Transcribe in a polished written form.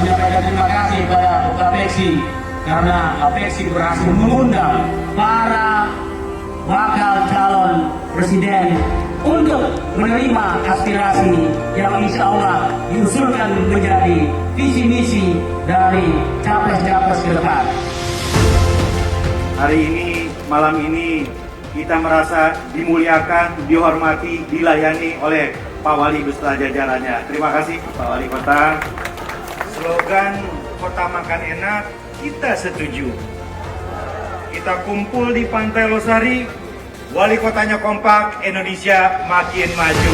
menyampaikan terima kasih kepada Apexi karena Apexi berhasil mengundang para bakal calon presiden untuk menerima aspirasi yang insya Allah diusulkan menjadi visi misi dari capres-capres ke depan. Hari ini, malam ini, kita merasa dimuliakan, dihormati, dilayani oleh Pak Wali beserta jajarannya. Terima kasih Pak Wali Kota. Slogan Kota Makan Enak, kita setuju. Kita kumpul di Pantai Losari, wali kotanya kompak, Indonesia makin maju.